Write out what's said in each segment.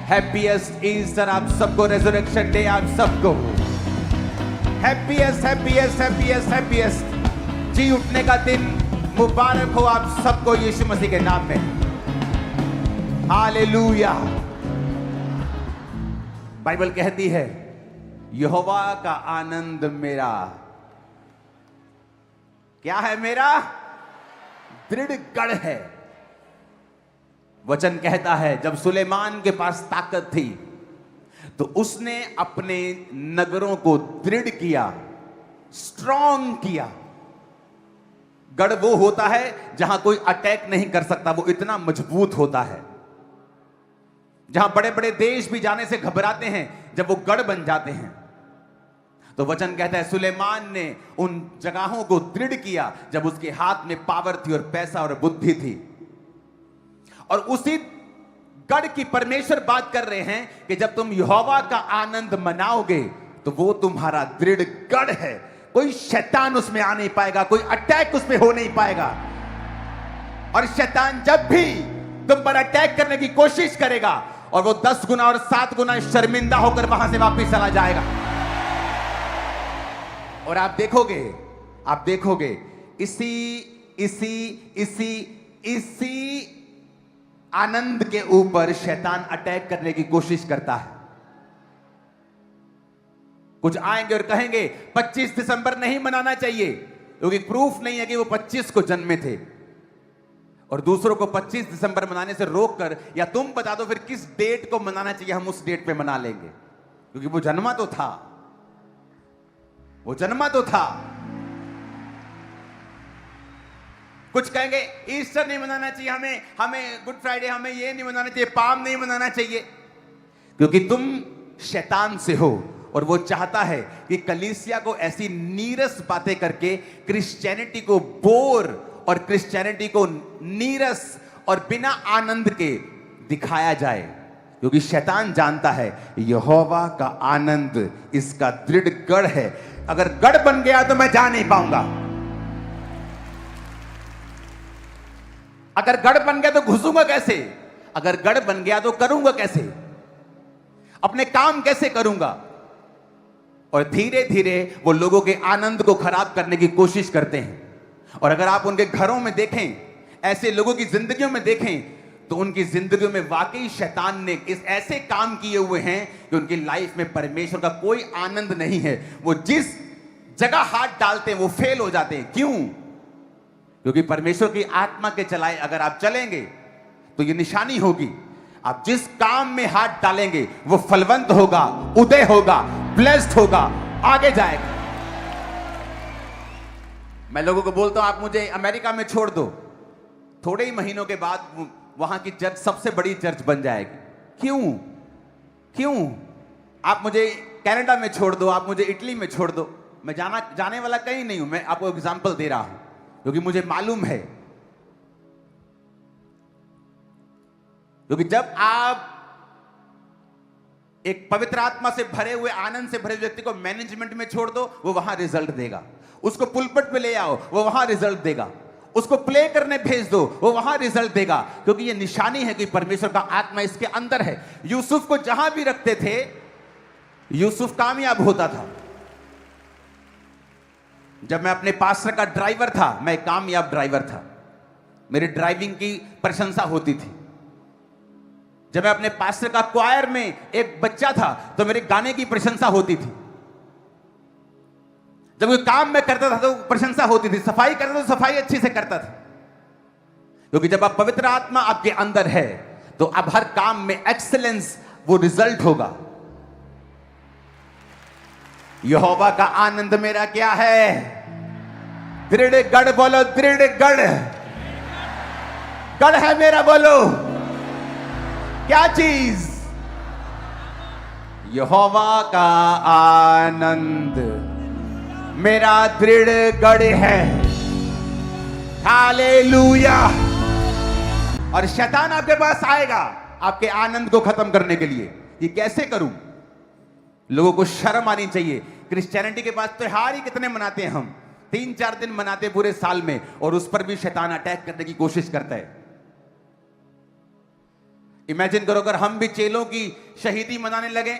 Happiest Easter आप सबको, resurrection day आप सबको, हैप्पीएस्ट हैप्पीएस्ट हैप्पीएस्ट हैप्पीएस्ट जी उठने का दिन मुबारक हो आप सबको यीशु मसीह के नाम में। हालेलुया। बाइबल कहती है यहोवा का आनंद मेरा क्या है? मेरा दृढ़ गढ़ है। वचन कहता है जब सुलेमान के पास ताकत थी तो उसने अपने नगरों को दृढ़ किया, स्ट्रॉन्ग किया। गढ़ वो होता है जहां कोई अटैक नहीं कर सकता, वो इतना मजबूत होता है। जहां बड़े बड़े देश भी जाने से घबराते हैं, जब वो गढ़ बन जाते हैं। तो वचन कहता है सुलेमान ने उन जगहों को दृढ़ किया जब उसके हाथ में पावर थी और पैसा और बुद्धि थी। और उसी गढ़ की परमेश्वर बात कर रहे हैं कि जब तुम यहोवा का आनंद मनाओगे तो वो तुम्हारा दृढ़ गढ़ है। कोई शैतान उसमें आ नहीं पाएगा, कोई अटैक उसमें हो नहीं पाएगा। और शैतान जब भी तुम पर अटैक करने की कोशिश करेगा और वो 10 गुना और 7 गुना शर्मिंदा होकर वहां से वापस चला जाएगा। और आप देखोगे इसी आनंद के ऊपर शैतान अटैक करने की कोशिश करता है। कुछ आएंगे और कहेंगे 25 दिसंबर नहीं मनाना चाहिए क्योंकि प्रूफ नहीं है कि वो 25 को जन्मे थे। और दूसरों को 25 दिसंबर मनाने से रोककर या तुम बता दो फिर किस डेट को मनाना चाहिए, हम उस डेट पे मना लेंगे क्योंकि वो जन्मा तो था, वो जन्मा तो था। कुछ कहेंगे ईस्टर नहीं मनाना चाहिए, हमें गुड फ्राइडे, हमें ये नहीं मनाना चाहिए, पाम नहीं मनाना चाहिए क्योंकि तुम शैतान से हो और वो चाहता है कि कलीसिया को ऐसी नीरस बातें करके क्रिश्चियनिटी को बोर और क्रिश्चियनिटी को नीरस और बिना आनंद के दिखाया जाए। क्योंकि शैतान जानता है यहोवा का आनंद इसका दृढ़ गढ़ है। अगर गढ़ बन गया तो मैं जा नहीं पाऊंगा, अगर गढ़ बन गया तो घुसूंगा कैसे, अगर गढ़ बन गया तो करूंगा कैसे, अपने काम कैसे करूंगा। और धीरे धीरे वो लोगों के आनंद को खराब करने की कोशिश करते हैं। और अगर आप उनके घरों में देखें, ऐसे लोगों की जिंदगियों में देखें तो उनकी जिंदगियों में वाकई शैतान ने इस ऐसे काम किए हुए हैं कि उनकी लाइफ में परमेश्वर का कोई आनंद नहीं है। वो जिस जगह हाथ डालते हैं वो फेल हो जाते हैं। क्यों? क्योंकि परमेश्वर की आत्मा के चलाए अगर आप चलेंगे तो ये निशानी होगी, आप जिस काम में हाथ डालेंगे वो फलवंत होगा, उदय होगा, ब्लेस्ड होगा, आगे जाएगा। मैं लोगों को बोलता हूं आप मुझे अमेरिका में छोड़ दो, थोड़े ही महीनों के बाद वहां की चर्च सबसे बड़ी चर्च बन जाएगी। क्यों? आप मुझे कनाडा में छोड़ दो, आप मुझे इटली में छोड़ दो, मैं जाने वाला कहीं नहीं हूं। मैं आपको एग्जांपल दे रहा हूं क्योंकि मुझे मालूम है। क्योंकि जब आप एक पवित्र आत्मा से भरे हुए, आनंद से भरे व्यक्ति को मैनेजमेंट में छोड़ दो, वो वहां रिजल्ट देगा। उसको पुलपट पे ले आओ, वो वहां रिजल्ट देगा। उसको प्ले करने भेज दो, वो वहां रिजल्ट देगा। क्योंकि ये निशानी है कि परमेश्वर का आत्मा इसके अंदर है। यूसुफ को जहां भी रखते थे यूसुफ कामयाब होता था। जब मैं अपने पास्टर का ड्राइवर था, मैं कामयाब ड्राइवर था, मेरी ड्राइविंग की प्रशंसा होती थी। जब मैं अपने पास्टर का क्वायर में एक बच्चा था तो मेरे गाने की प्रशंसा होती थी। जब कोई काम में करता था तो प्रशंसा होती थी, सफाई करता था तो सफाई अच्छी से करता था। क्योंकि जब आप पवित्र आत्मा आपके अंदर है तो अब हर काम में एक्सीलेंस, वो रिजल्ट होगा। यहोवा का आनंद मेरा क्या है? दृढ़ गढ़। बोलो दृढ़ गढ़। गढ़ है मेरा। बोलो क्या चीज? यहोवा का आनंद मेरा दृढ़ गढ़ है। हालेलुया। और शैतान आपके पास आएगा आपके आनंद को खत्म करने के लिए। ये कैसे करूं? लोगों को शर्म आनी चाहिए। क्रिश्चियनिटी के पास त्योहार ही कितने मनाते हैं हम, 3-4 दिन मनाते पूरे साल में, और उस पर भी शैतान अटैक करने की कोशिश करता है। इमेजिन करो अगर हम भी चेलों की शहीदी मनाने लगे।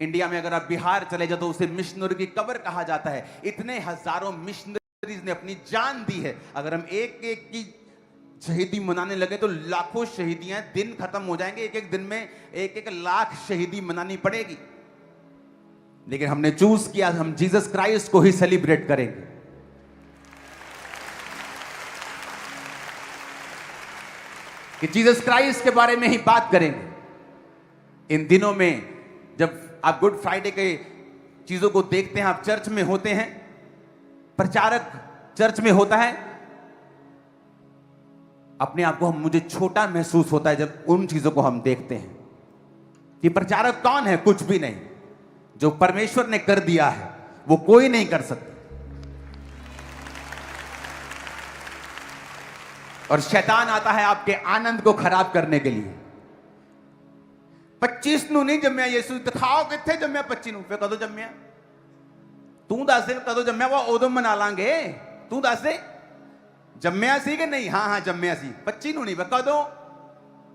इंडिया में अगर आप बिहार चले जाओ तो उसे मिशनरी की कब्र कहा जाता है। इतने हजारों मिशनरीज ने अपनी जान दी है। अगर हम एक एक की शहीदी मनाने लगे तो लाखों शहीदियां, दिन खत्म हो जाएंगे। एक एक दिन में एक एक लाख शहीदी मनानी पड़ेगी। लेकिन हमने चूज किया हम जीसस क्राइस्ट को ही सेलिब्रेट करेंगे। कि जीसस क्राइस्ट के बारे में ही बात करेंगे। इन दिनों में जब आप गुड फ्राइडे के चीजों को देखते हैं, आप चर्च में होते हैं, प्रचारक चर्च में होता है, अपने आप को मुझे छोटा महसूस होता है जब उन चीजों को हम देखते हैं कि प्रचारक कौन है? कुछ भी नहीं। जो परमेश्वर ने कर दिया है वो कोई नहीं कर सकता। और शैतान आता है आपके आनंद को खराब करने के लिए। 25 ਨੂੰ नहीं जम्या यीशु दिखाओ किथे जम्या 25 ਨੂੰ। फिर कदों जम्या? तू दस दे कदों जम्या, वो उदों मना लांगे। तू दस दे जम्या सी कि नहीं? हाँ हाँ जम्या सी। 25 ਨੂੰ नहीं, कदों?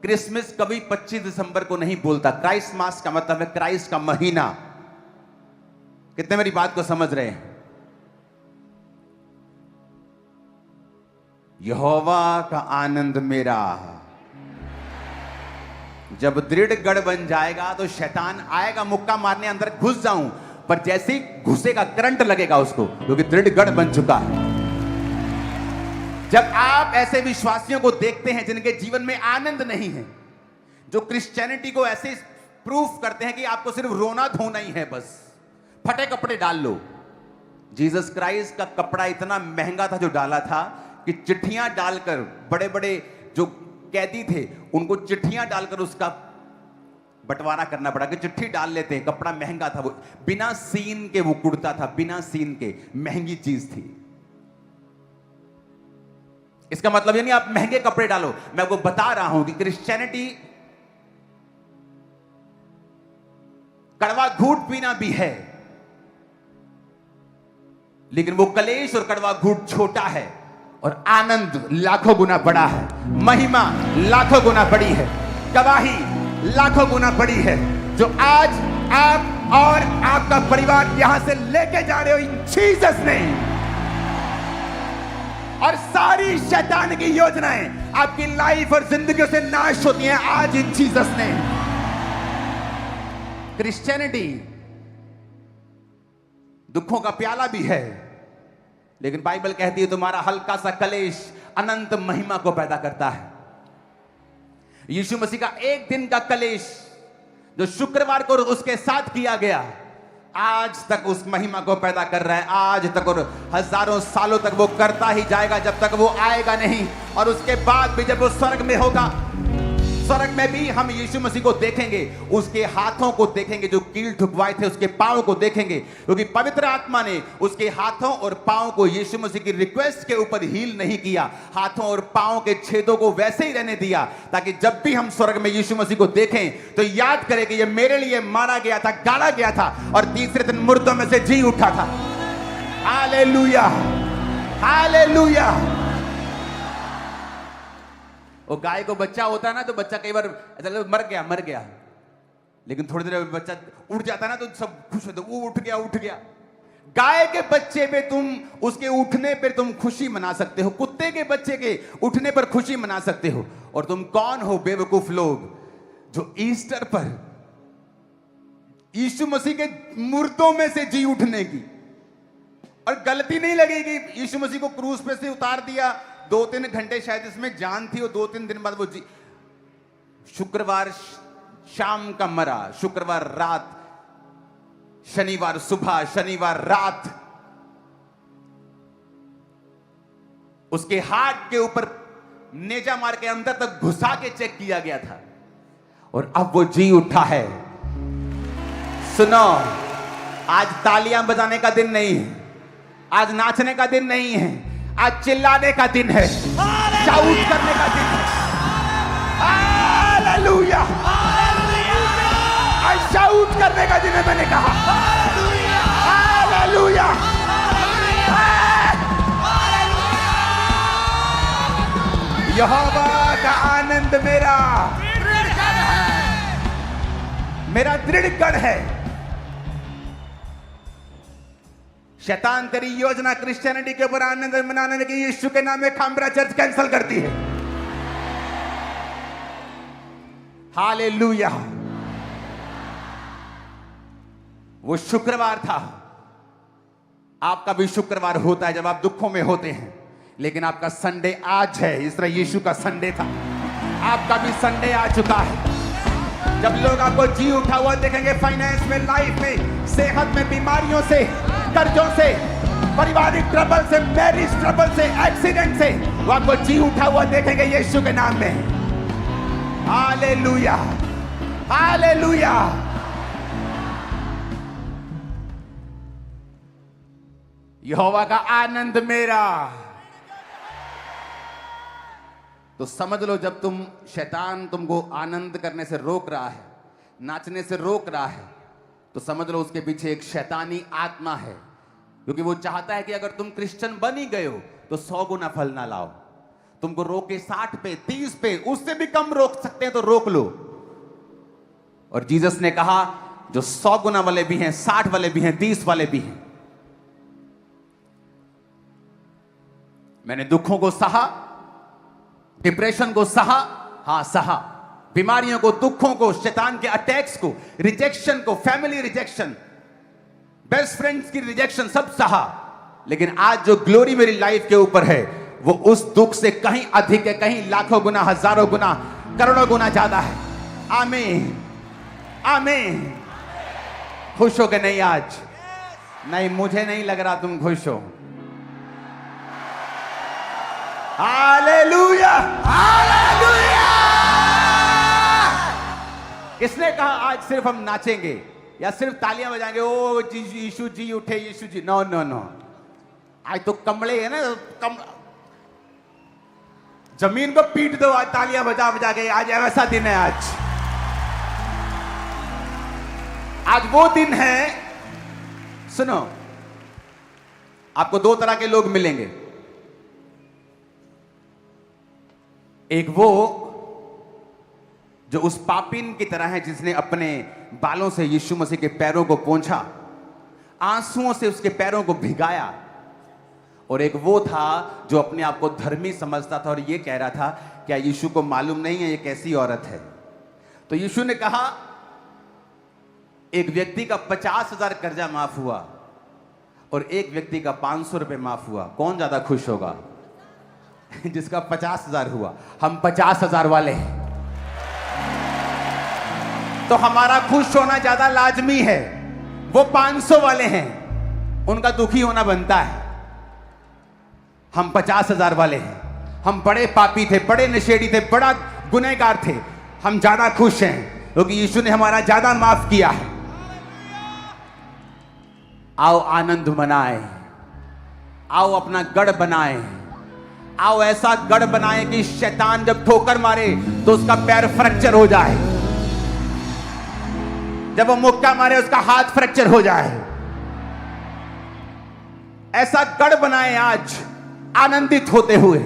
क्रिसमस कभी 25 दिसंबर को नहीं बोलता। क्राइस्ट मास का मतलब है क्राइस्ट का महीना। कितने मेरी बात को समझ रहे हैं? यहोवा का आनंद मेरा। जब दृढ़ गढ़ बन जाएगा तो शैतान आएगा मुक्का मारने, अंदर घुस जाऊं, पर जैसे ही घुसेगा करंट लगेगा उसको, क्योंकि दृढ़ गढ़ बन चुका है। जब आप ऐसे विश्वासियों को देखते हैं जिनके जीवन में आनंद नहीं है, जो क्रिश्चियनिटी को ऐसे प्रूफ करते हैं कि आपको सिर्फ रोना धोना ही है, बस फटे कपड़े डाल लो। जीसस क्राइस्ट का कपड़ा इतना महंगा था जो डाला था कि चिट्ठियां डालकर, बड़े बड़े जो कैदी थे उनको चिट्ठियां डालकर उसका बंटवारा करना पड़ा कि चिट्ठी डाल लेते हैं। कपड़ा महंगा था, वो बिना सीन के वो कुर्ता था, बिना सीन के, महंगी चीज थी। इसका मतलब ये नहीं आप महंगे कपड़े डालो। मैं आपको बता रहा हूं कि क्रिश्चियनिटी कड़वा घूंट पीना भी है, लेकिन वो कलेश और कड़वा घूंट छोटा है और आनंद लाखों गुना बड़ा है। महिमा लाखों गुना बड़ी है, गवाही लाखों गुना बड़ी है, जो आज आप और आपका परिवार यहां से लेके जा रहे हो इन जीसस नेम। और सारी शैतान की योजनाएं आपकी लाइफ और जिंदगी से नाश होती हैं आज इन जीसस नेम। क्रिश्चियनिटी दुखों का प्याला भी है, लेकिन बाइबल कहती है तुम्हारा हल्का सा कलेश अनंत महिमा को पैदा करता है। यीशु मसीह का एक दिन का कलेश जो शुक्रवार को उसके साथ किया गया, आज तक उस महिमा को पैदा कर रहा है। आज तक और हजारों सालों तक वो करता ही जाएगा, जब तक वो आएगा नहीं। और उसके बाद भी जब वो स्वर्ग में होगा, स्वर्ग में भी हम यीशु मसीह को देखेंगे, उसके हाथों को देखेंगे जो कील ठुकवाए थे, उसके पांव को देखेंगे, क्योंकि पवित्र आत्मा ने उसके हाथों और पांव को यीशु मसीह की रिक्वेस्ट के ऊपर हील नहीं किया। हाथों और पांव के छेदों को वैसे ही रहने दिया, ताकि जब भी हम स्वर्ग में यीशु मसीह को देखें तो याद करें कि ये मेरे लिए मारा गया था, गाड़ा गया था और तीसरे दिन मुर्दों में से जी उठा था। Hallelujah, hallelujah. वो गाय को बच्चा होता है ना, तो बच्चा कई बार मर गया मर गया, लेकिन थोड़ी देर में बच्चा उठ जाता है ना, तो सब खुश होते, वो उठ गया उठ गया। गाय के बच्चे पे तुम उसके उठने पर तुम खुशी मना सकते हो, कुत्ते के बच्चे के उठने पर खुशी मना सकते हो। और तुम कौन हो बेवकूफ लोग जो ईस्टर पर यीशु मसीह के मुर्दों में से जी उठने की, और गलती नहीं लगेगी, यीशु मसीह को क्रूस पे से उतार दिया, 2-3 घंटे शायद इसमें जान थी, और 2-3 दिन बाद वो जी, शुक्रवार शाम का मरा, शुक्रवार रात, शनिवार सुबह, शनिवार रात उसके हाथ के ऊपर नेजा मार के अंदर तक घुसा के चेक किया गया था, और अब वो जी उठा है। सुनो, आज तालियां बजाने का दिन नहीं है, आज नाचने का दिन नहीं है, आज चिल्लाने का दिन है, शाउट करने का दिन है। हालेलुया, आज शाउट करने का दिन है, मैंने कहा। हालेलुया, यहोवा का आनंद मेरा दृढ़ गढ़ है। शैतान तेरी योजना क्रिश्चियनिटी के ऊपर आनंद मनाने की यीशु के नाम में खामरा चर्च कैंसिल करती है। हालेलुया। वो शुक्रवार था, आपका भी शुक्रवार होता है जब आप दुखों में होते हैं, लेकिन आपका संडे आज है। इस तरह यीशु का संडे था, आपका भी संडे आ चुका है। जब लोग आपको जी उठा हुआ देखेंगे, फाइनेंस में, लाइफ में, सेहत में, बीमारियों से, कर्जों से, पारिवारिक ट्रबल से, मैरिज ट्रबल से, एक्सीडेंट से, वो आपको जी उठा हुआ देखेंगे यीशु के नाम में। Hallelujah, hallelujah. यहोवा का आनंद मेरा। तो समझ लो, जब शैतान तुमको आनंद करने से रोक रहा है, नाचने से रोक रहा है, तो समझ लो उसके पीछे एक शैतानी आत्मा है, क्योंकि वो चाहता है कि अगर तुम क्रिश्चियन बन ही गए हो तो 100 गुना फल ना लाओ। तुमको रोके 60 पे, 30 पे, उससे भी कम रोक सकते हैं तो रोक लो। और जीसस ने कहा जो 100 गुना वाले भी हैं, 60 वाले भी हैं, 30 वाले भी हैं। मैंने दुखों को सहा, डिप्रेशन को सहा, हां सहा, बीमारियों को, दुखों को, शैतान के अटैक्स को, रिजेक्शन को, फैमिली रिजेक्शन, बेस्ट फ्रेंड्स की रिजेक्शन, सब सहा। लेकिन आज जो ग्लोरी मेरी लाइफ के ऊपर है, वो उस दुख से कहीं अधिक है, कहीं लाखों गुना, हजारों गुना, करोड़ों गुना ज्यादा है। आमीन, आमीन। खुश हो कि नहीं आज? नहीं, मुझे नहीं लग रहा तुम खुश हो। Hallelujah, hallelujah. किसने कहा आज सिर्फ हम नाचेंगे या सिर्फ तालियां बजाएंगे? ओ यीशु जी उठे, यीशु जी। नो नो नो, आज तो कमले है ना, जमीन को पीट दो आज तालियां बजा बजा के। आज ऐसा दिन है, आज वो दिन है। सुनो, आपको 2 तरह के लोग मिलेंगे। एक वो जो उस पापिन की तरह है जिसने अपने बालों से यीशु मसीह के पैरों को पोंछा, आंसुओं से उसके पैरों को भिगाया। और एक वो था जो अपने आप को धर्मी समझता था और ये कह रहा था, क्या यीशु को मालूम नहीं है ये कैसी औरत है? तो यीशु ने कहा, एक व्यक्ति का 50,000 कर्जा माफ हुआ और एक व्यक्ति का 500 रुपए माफ हुआ। कौन ज्यादा खुश होगा? जिसका 50,000 हुआ। हम 50,000 वाले हैं, तो हमारा खुश होना ज्यादा लाजमी है। वो 500 वाले हैं, उनका दुखी होना बनता है। हम 50,000 वाले हैं, हम बड़े पापी थे, बड़े नशेड़ी थे, बड़ा गुनहगार थे। हम ज्यादा खुश हैं क्योंकि यीशु ने हमारा ज्यादा माफ किया है। आओ आनंद मनाए, आओ अपना गढ़ बनाए, आओ ऐसा गढ़ बनाए कि शैतान जब ठोकर मारे तो उसका पैर फ्रैक्चर हो जाए, जब वो मुक्का मारे उसका हाथ फ्रैक्चर हो जाए। ऐसा गढ़ बनाए आज आनंदित होते हुए।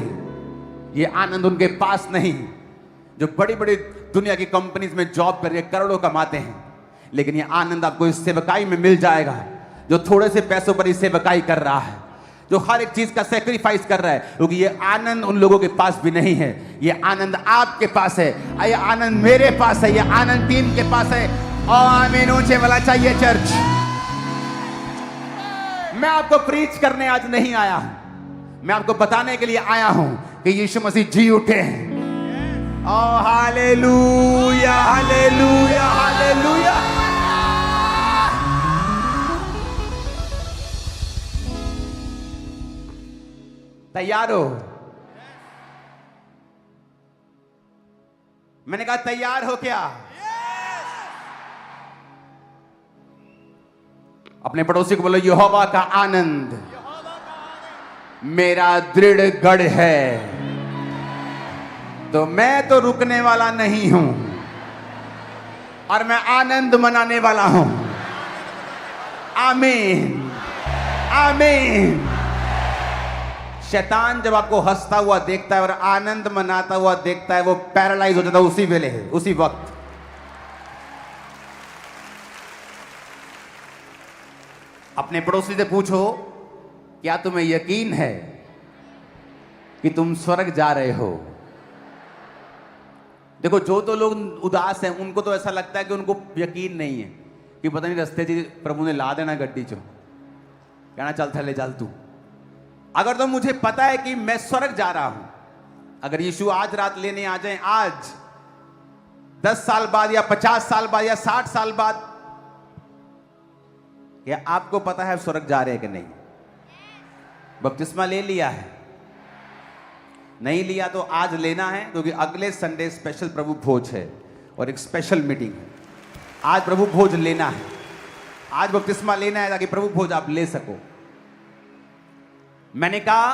ये आनंद उनके पास नहीं जो बड़ी बड़ी दुनिया की कंपनीज में जॉब करके करोड़ों कमाते हैं, लेकिन ये आनंद आपको इस सेवकाई में मिल जाएगा जो थोड़े से पैसों पर इस सेवकाई कर रहा है, जो हर एक चीज का सेक्रीफाइस कर रहा है। क्योंकि ये आनंद उन लोगों के पास भी नहीं है, ये आनंद आपके पास है, ये आनंद मेरे पास है, ये आनंद टीम के पास है। और आमीन ऊंचे वाला चाहिए चर्च। मैं आपको प्रीच करने आज नहीं आया हूं, मैं आपको बताने के लिए आया हूं कि यीशु मसीह जी उठे हैं। ओ हालेलुया, हालेलुया, हालेलुया। तैयार हो? मैंने कहा तैयार हो क्या? अपने पड़ोसी को बोलो, यहोवा का आनंद मेरा दृढ़ गढ़ है, तो मैं तो रुकने वाला नहीं हूं और मैं आनंद मनाने वाला हूं। आमीन, आमीन। शैतान जब आपको हंसता हुआ देखता है और आनंद मनाता हुआ देखता है, वो पैरालाइज हो जाता है उसी वेले है, उसी वक्त। अपने पड़ोसी से पूछो, क्या तुम्हें यकीन है कि तुम स्वर्ग जा रहे हो? देखो, जो तो लोग उदास हैं उनको तो ऐसा लगता है कि उनको यकीन नहीं है कि पता नहीं रास्ते जी प्रभु ने ला देना गड्डी चो, कहना चल थले चल तू। अगर तो मुझे पता है कि मैं स्वर्ग जा रहा हूं, अगर यीशु आज रात लेने आ जाए, आज 10 साल बाद या 50 साल बाद या 60 साल बाद, क्या आपको पता है स्वर्ग जा रहे हैं कि नहीं? बपतिस्मा ले लिया है? नहीं लिया तो आज लेना है, क्योंकि अगले संडे स्पेशल प्रभु भोज है और एक स्पेशल मीटिंग है। आज प्रभु भोज लेना है, आज बपतिस्मा लेना है ताकि प्रभु भोज आप ले सको। मैंने कहा,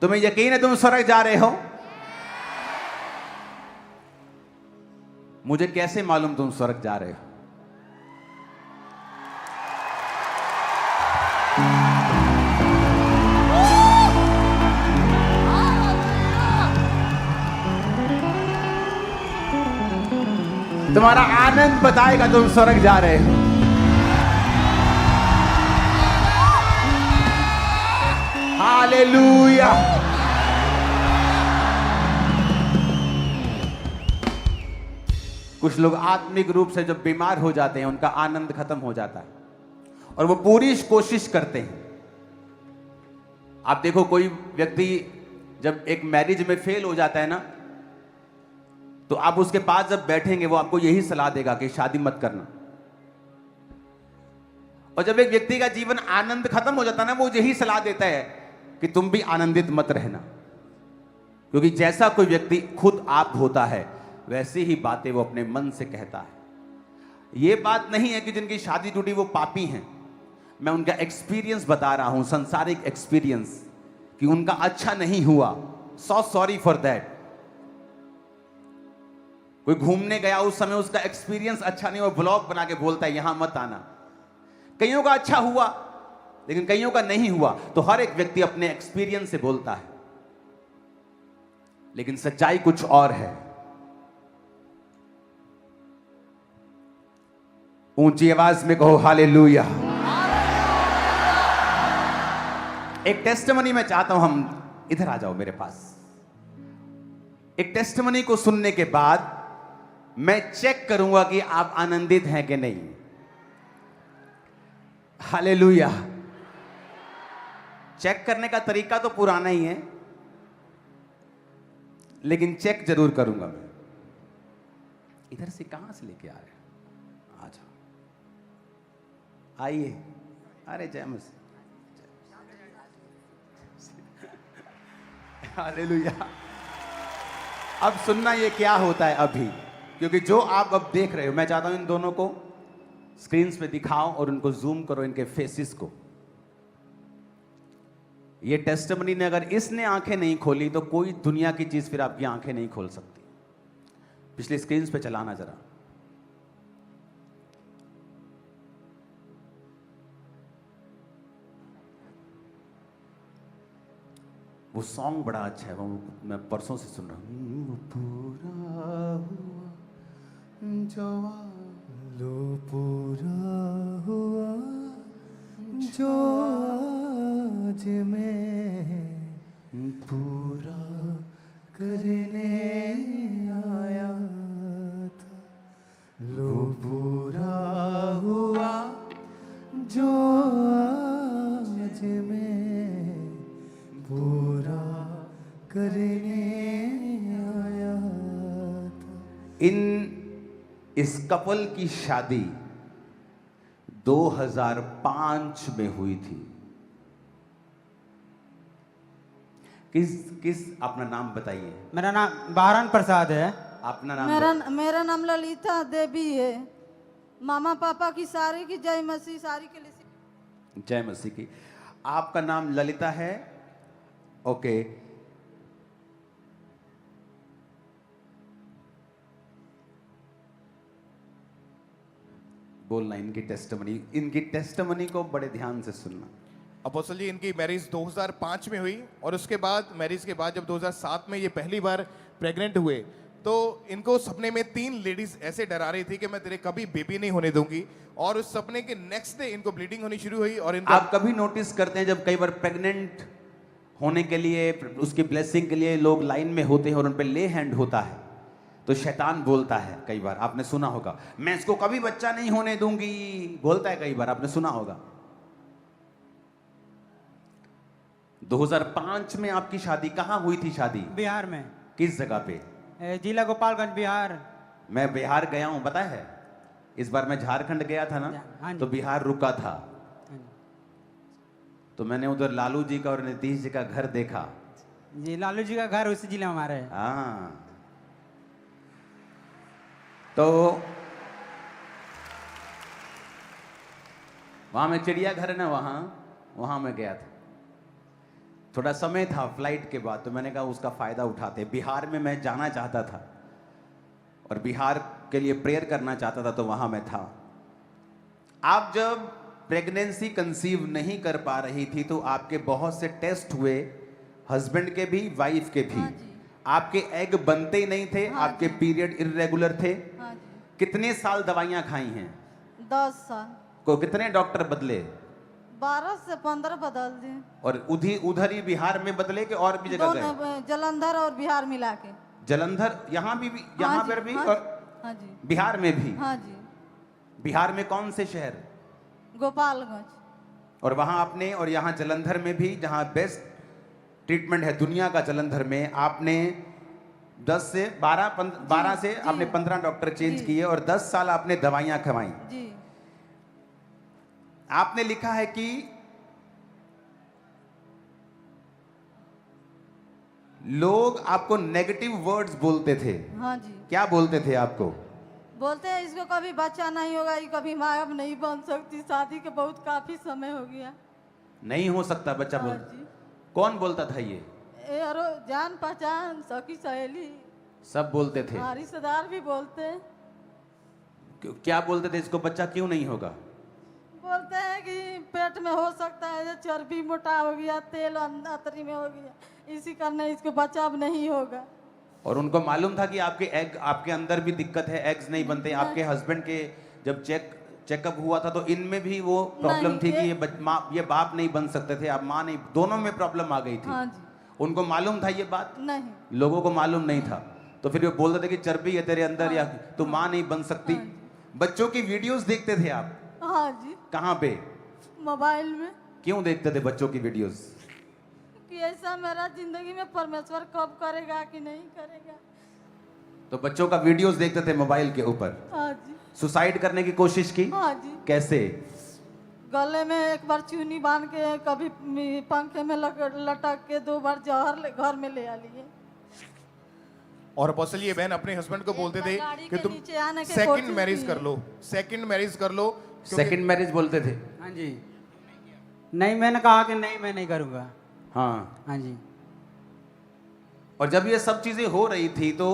तुम्हें यकीन है तुम स्वर्ग जा रहे हो? मुझे कैसे मालूम तुम स्वर्ग जा रहे हो? तुम्हारा आनंद बताएगा तुम स्वर्ग जा रहे हो। हालेलुया। कुछ लोग आत्मिक रूप से जब बीमार हो जाते हैं, उनका आनंद खत्म हो जाता है और वो पूरी कोशिश करते हैं। आप देखो, कोई व्यक्ति जब एक मैरिज में फेल हो जाता है ना, तो आप उसके पास जब बैठेंगे, वो आपको यही सलाह देगा कि शादी मत करना। और जब एक व्यक्ति का जीवन आनंद खत्म हो जाता है ना, वो यही सलाह देता है कि तुम भी आनंदित मत रहना, क्योंकि जैसा कोई व्यक्ति खुद आप होता है, वैसी ही बातें वो अपने मन से कहता है। ये बात नहीं है कि जिनकी शादी टूटी वो पापी हैं। मैं उनका एक्सपीरियंस बता रहा हूं, सांसारिक एक्सपीरियंस, कि उनका अच्छा नहीं हुआ। So sorry for that. कोई घूमने गया, उस समय उसका एक्सपीरियंस अच्छा नहीं हुआ, ब्लॉग बना के बोलता है यहां मत आना। कईयों का अच्छा हुआ लेकिन कईयों का नहीं हुआ। तो हर एक व्यक्ति अपने एक्सपीरियंस से बोलता है, लेकिन सच्चाई कुछ और है। ऊंची आवाज में कहो हालेलुया। एक टेस्टिमनी मैं चाहता हूं, हम इधर आ जाओ मेरे पास। एक टेस्टिमनी को सुनने के बाद मैं चेक करूंगा कि आप आनंदित हैं कि नहीं। हालेलुया। चेक करने का तरीका तो पुराना ही है, लेकिन चेक जरूर करूंगा मैं। इधर से कहां से लेके आ रहे हैं? आ जाओ, आइए। अरे जय मसीह। हालेलुया। अब सुनना ये क्या होता है अभी, क्योंकि जो आप अब देख रहे हो, मैं चाहता हूं इन दोनों को स्क्रीन्स पे दिखाओ और उनको जूम करो, इनके फेसेस को। ये टेस्टिमनी ने अगर इसने आंखें नहीं खोली तो कोई दुनिया की चीज फिर आपकी आंखें नहीं खोल सकती। पिछली स्क्रीन्स पे चलाना जरा। वो सॉन्ग बड़ा अच्छा है, वो मैं परसों से सुन रहा हूँ। पूरा हुआ जो लो, पूरा हुआ जो आज मैं पूरा करने आया था। लो पूरा हुआ जो आज मैं पूरा करने आया था। इस कपल की शादी 2005 में हुई थी। किस अपना नाम बताइए। मेरा नाम बहरान प्रसाद है। अपना नाम? मेरा नाम ललिता देवी है। मामा पापा की सारी की जय मसीह, सारी के लिए जय मसीह की। आपका नाम ललिता है? ओके। बोलना इनकी टेस्टिमनी को बड़े ध्यान से सुनना। अपोस्टल जी, इनकी मैरिज 2005 में हुई और उसके बाद मैरिज के बाद जब 2007 में ये पहली बार प्रेग्नेंट हुए तो इनको सपने में 3 लेडीज ऐसे डरा रही थी कि मैं तेरे कभी बेबी नहीं होने दूंगी, और उस सपने के नेक्स्ट डे इनको ब्लीडिंग होनी शुरू हुई और इनको आप कभी नोटिस करते हैं जब कई बार प्रेग्नेंट होने के लिए उसकी ब्लेसिंग के लिए लोग लाइन में होते हैं और उन पे ले हैंड होता है तो शैतान बोलता है, कई बार आपने सुना होगा, मैं इसको कभी बच्चा नहीं होने दूंगी, बोलता है, कई बार आपने सुना होगा। 2005 में आपकी शादी कहाँ हुई थी? शादी बिहार में। किस जगह पे? जिला गोपालगंज, बिहार। मैं बिहार गया हूं, पता है? इस बार मैं झारखंड गया था हाँ ना, जी। तो बिहार रुका था, हाँ जी। तो मैंने उधर लालू जी का और नीतीश जी का घर देखा। जी, लालू जी का घर उसी जिले में हमारे है। हाँ, तो वहां में चिड़ियाघर है ना, वहां मैं गया था। थोड़ा समय था फ्लाइट के बाद, तो मैंने कहा उसका फायदा उठाते। बिहार में मैं जाना चाहता था और बिहार के लिए प्रेयर करना चाहता था, तो वहां मैं था। आप जब प्रेगनेंसी कंसीव नहीं कर पा रही थी तो आपके बहुत से टेस्ट हुए, हस्बैंड के भी, वाइफ के भी। हाँ जी। आपके एग बनते ही नहीं थे, हाँ आपके जी। पीरियड इरेगुलर थे। हाँ जी। कितने साल दवाइयां खाई हैं? 10 साल। को कितने डॉक्टर बदले? 12 से 15 बदल दिए। और उधर ही बिहार में बदले कि और भी जगह गए? दोनों, जलंधर और बिहार मिला के। जलंधर, यहाँ भी यहाँ हाँ पर जी, भी हाँ और जी, हाँ जी। बिहार में भी? हाँ जी। बिहार में कौन से शहर? गोपालगंज। और वहां आपने, और यहाँ जलंधर में भी जहां बेस्ट ट्रीटमेंट है दुनिया का, जलंधर में आपने 10 से 12 से जी। आपने 15 डॉक्टर चेंज जी। किए और 10 साल आपने दवाइयां खवाई। जी। आपने लिखा है कि लोग आपको नेगेटिव वर्ड्स बोलते थे। हाँ जी। क्या बोलते थे आपको? बोलते हैं इसको कभी बच्चा नहीं होगा, ये कभी माँ अब नहीं बन सकती, शादी के बहुत काफी समय हो गया। नहीं हो सकता बच्चा हाँ बोल। जी। कौन बोलता था ये? अरो जान पहचान, सखी सहेली, सब बोलते थे। हाँ, रिश्तेदार भी बोलते हैं। क्या बोलते थे? इसको बच्चा क्यों नहीं होगा? बोलते हैं कि पेट में हो सकता है, जो चर्बी मोटा हो गया, तेल अंतरी में हो गया, इसी करने इसको बच्चा अब नहीं होगा। और उनको मालूम था कि आपके एग, आपके अंदर भी दिक्कत है, एग्स नहीं बनते। आपके हस्बैंड के जब चेकअप हुआ था तो इनमें भी वो प्रॉब्लम नहीं, थी कि ये बाप नहीं बन सकते थे, आप माँ नहीं, दोनों में प्रॉब्लम आ गई थी। हाँ जी। उनको मालूम था ये बात? नहीं। लोगों को मालूम नहीं था, तो फिर वो बोलते थे कि चर्बी है तेरे अंदर, या तू माँ नहीं बन सकती। हाँ जी। बच्चों की वीडियोस देखते थे आप? हाँ जी। कहाँ पे? मोबाइल में। क्यों देखते थे बच्चों की वीडियोस? कि ऐसा मेरा जिंदगी में परमेश्वर कब करेगा कि नहीं करेगा। तो बच्चों का वीडियोस देखते थे मोबाइल के ऊपर। हाँ जी। सुसाइड करने की कोशिश की? हाँ जी। कैसे? गले में एक बार चूनी बांध के, कभी पंखे में लटक के, 2 बार जहर घर में ले आ लिए। और अपोस्टल ये बहन अपने हस्बैंड को बोलते थे गाड़ी कि के तुम नीचे आने की सेकंड कोशिश मैरिज की कर है। लो, सेकंड मैरिज कर लो। क्योंकि- सेकंड मैरिज बोलते थे? हाँ जी। नहीं, मैंने कहा कि नहीं, मैं नहीं करूँगा। हाँ। हाँ जी। और जब ये सब चीजें हो रही थी तो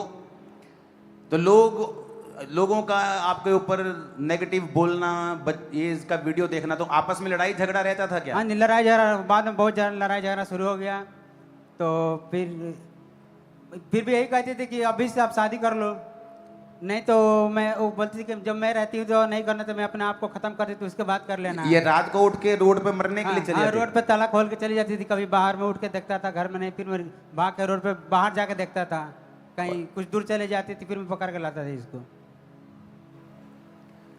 लोगों का आपके ऊपर नेगेटिव बोलना, ये इसका वीडियो देखना, तो आपस में लड़ाई झगड़ा रहता था क्या? हाँ जी, लड़ाई झगड़ा, बाद में बहुत ज़्यादा लड़ाई झगड़ा शुरू हो गया। तो फिर भी यही कहते थे कि अभी से आप शादी कर लो, नहीं तो मैं, वो बोलती थी कि जब मैं रहती हूँ तो नहीं करना, तो मैं अपने आप को खत्म कर देती हूँ, उसके बाद कर लेना। ये रात को उठ के रोड पे मरने के लिए चले जाते? रोड पे ताला खोल के चली जाती थी, कभी बाहर में उठ के देखता था, घर में नहीं, फिर मैं भाग के रोड पे बाहर जाके देखता था, कहीं कुछ दूर चले जाती थी, फिर मैं पकड़ के लाता था इसको।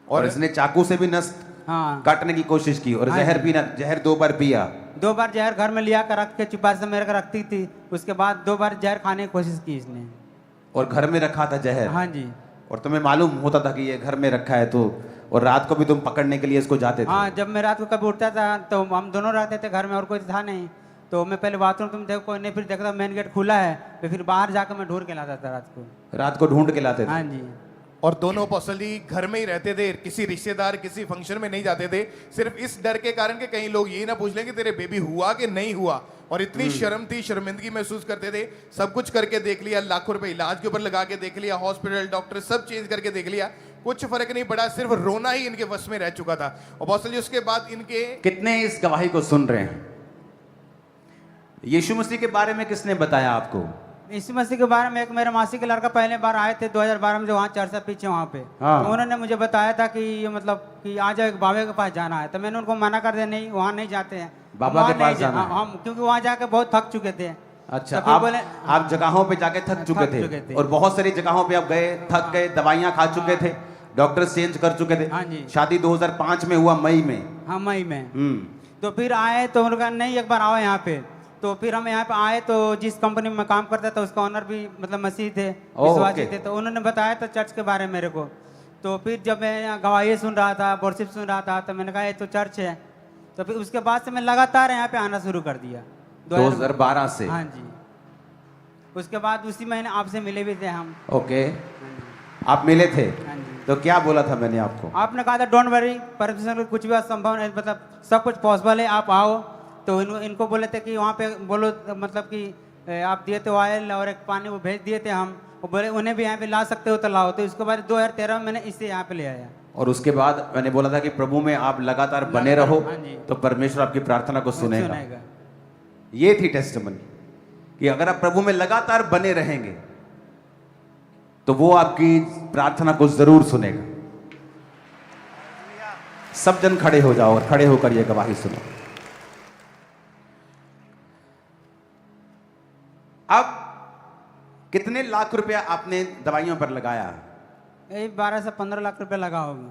और इसने चाकू से भी नस हाँ, काटने की कोशिश की, और हाँ जहर जी। पीना, जहर 2 बार पिया? 2 बार जहर घर में लिया कर रख के छुपा से मेरे को रखती थी, उसके बाद 2 बार जहर खाने की कोशिश की इसने। और घर में रखा था जहर? हाँ जी। और तुम्हें मालूम होता था कि ये घर में रखा है तो? और रात को भी तुम पकड़ने के लिए इसको जाते थे? हाँ, जब मैं रात को कभी उठता था तो हम दोनों रहते थे घर में, और कोई था नहीं, तो मैं पहले बाथरूम तुम देखो कोई नहीं, फिर देखता मेन गेट खुला है, तो फिर बाहर जाकर मैं ढूंढ के लाता था रात को। रात को ढूंढ के लाते थे? हाँ जी। और दोनों अपोस्टल जी घर में ही रहते थे, किसी रिश्तेदार किसी फंक्शन में नहीं जाते थे, सिर्फ इस डर के कारण कि कहीं लोग ये ना पूछ लें कि तेरे बेबी हुआ कि नहीं हुआ। और इतनी शर्म थी, शर्मिंदगी महसूस करते थे। सब कुछ करके देख लिया, लाखों रुपए इलाज के ऊपर लगा के देख लिया, हॉस्पिटल डॉक्टर सब चेंज करके देख लिया, कुछ फर्क नहीं पड़ा, सिर्फ रोना ही इनके वश में रह चुका था। अपोस्टल जी उसके बाद इनके कितने इस गवाही को सुन रहे हैं? यीशु मसीह के बारे में किसने बताया आपको? यीशु मसीह के बारे में एक मेरे मासी के लड़का पहले बार आए थे 2012 में, जो वहाँ चर्चा पीछे वहाँ पे, हाँ। तो उन्होंने मुझे बताया था कि ये मतलब कि आ जाओ, एक बाबा के पास जाना है। तो मैंने उनको मना कर दिया, नहीं वहाँ नहीं जाते हैं, बाबा वहाँ के पास नहीं जाना है। हम क्योंकि वहाँ जाके बहुत थक चुके थे। अच्छा, तो फिर आप बोले- आप जगहों पे जाके थक चुके थक चुके थे थे। और बहुत सारी जगहों पे आप गए, थक गए, दवाइयां खा चुके थे, डॉक्टर चेंज कर चुके थे। हाँ जी। शादी 2005 में हुआ, मई में। हाँ, मई में। हम्म। तो फिर आए तो उन्होंने कहा नहीं एक बार आओ यहाँ पे। तो फिर हम यहाँ पे आए तो जिस कंपनी में मैं काम करता था उसका ऑनर भी मतलब मसीह थे, विश्वासी ओके। थे। तो उन्होंने बताया था चर्च के बारे में मेरे को। तो फिर जब मैं यहाँ गवाही सुन रहा था, वर्शिप सुन रहा था, तो मैंने कहा ये तो चर्च है। तो फिर उसके बाद से मैं लगातार यहाँ पे आना शुरू कर दिया 2012 से। हाँ जी। उसके बाद उसी महीने आपसे मिले भी थे हम। ओके, आप मिले थे? हाँ जी। तो क्या बोला था मैंने आपको? आपने कहा था डोंट वरी, परमेश्वर को कुछ भी असंभव नहीं, मतलब सब कुछ पॉसिबल है, आप आओ। तो इनको बोले थे कि वहाँ पे बोलो, मतलब कि आप दिए थे ऑयल और एक पानी, वो भेज दिए थे हम। वो बोले उन्हें भी यहाँ पे ला सकते हो तो लाओ। तो उसके बाद 2013 में मैंने इसे यहाँ पे ले आया। और उसके बाद मैंने बोला था कि प्रभु में आप लगातार बने रहो, हाँ जी। तो परमेश्वर आपकी प्रार्थना को सुनेगा। सुनेगा। ये थी टेस्टिमनी कि अगर आप प्रभु में लगातार बने रहेंगे तो वो आपकी प्रार्थना को जरूर सुनेगा। सब जन खड़े हो जाओ और खड़े होकर ये गवाही सुनो। अब कितने लाख रुपया आपने दवाइयों पर लगाया? यही 12 से 15 लाख रुपए लगा होगा।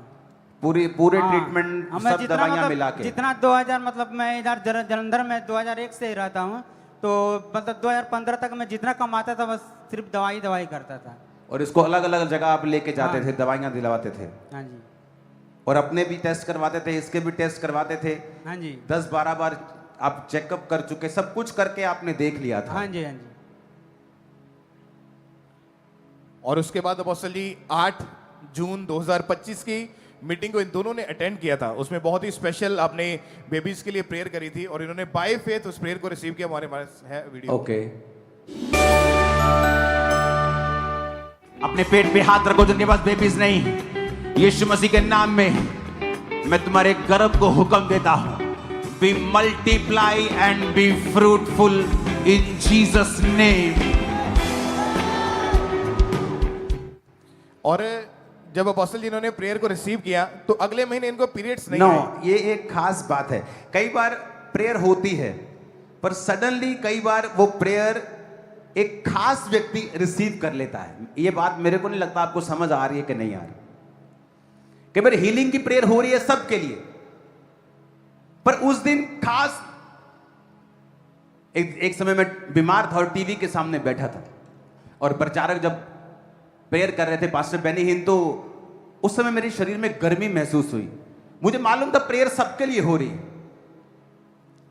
पूरे हाँ। ट्रीटमेंट हमें सब जितना दवाइयां मतलब मिला के? जितना 2000 मतलब मैं इधर जलंधर में 2001 से ही रहता हूँ, तो मतलब 2015 तक मैं जितना कमाता था बस सिर्फ दवाई करता था। और इसको अलग अलग जगह आप लेके जाते हाँ। थे, दवाइयां दिलवाते थे, हाँ जी। और अपने भी टेस्ट करवाते थे, इसके भी टेस्ट करवाते थे। हाँ जी। 10-12 बार आप चेकअप कर चुके, सब कुछ करके आपने देख लिया था। हाँ जी। हाँ जी। और उसके बाद अपोस्टल जी 8 जून 2025 की मीटिंग को इन दोनों ने अटेंड किया था। उसमें बहुत ही स्पेशल आपने बेबीज के लिए प्रेयर करी थी और इन्होंने बाय फेथ उस प्रेयर को रिसीव किया। हमारे पास है वीडियो। ओके। अपने पेट पे हाथ रखो जिनके पास बेबीज नहीं। यीशु मसीह के नाम में मैं तुम्हारे गर्भ को हुक्म देता हूं, be multiply and be fruitful in Jesus name. और जब अपोस्टल जी इन्होंने प्रेयर को रिसीव किया तो अगले महीने इनको पीरियड्स नहीं नो, आए। ये एक खास बात है। कई बार प्रेयर होती है पर सडनली कई बार वो प्रेयर एक खास व्यक्ति रिसीव कर लेता है। ये बात मेरे को नहीं लगता आपको समझ आ रही है कि नहीं आ रही। कई बार हीलिंग की प्रेयर हो रही है सबके लिए, पर उस दिन खास एक समय में बीमार था और टीवी के सामने बैठा था और प्रचारक जब प्रेयर कर रहे थे, पास्टर बेनी हिन, तो उस समय मेरे शरीर में गर्मी महसूस हुई। मुझे मालूम था प्रेयर सबके लिए हो रही है,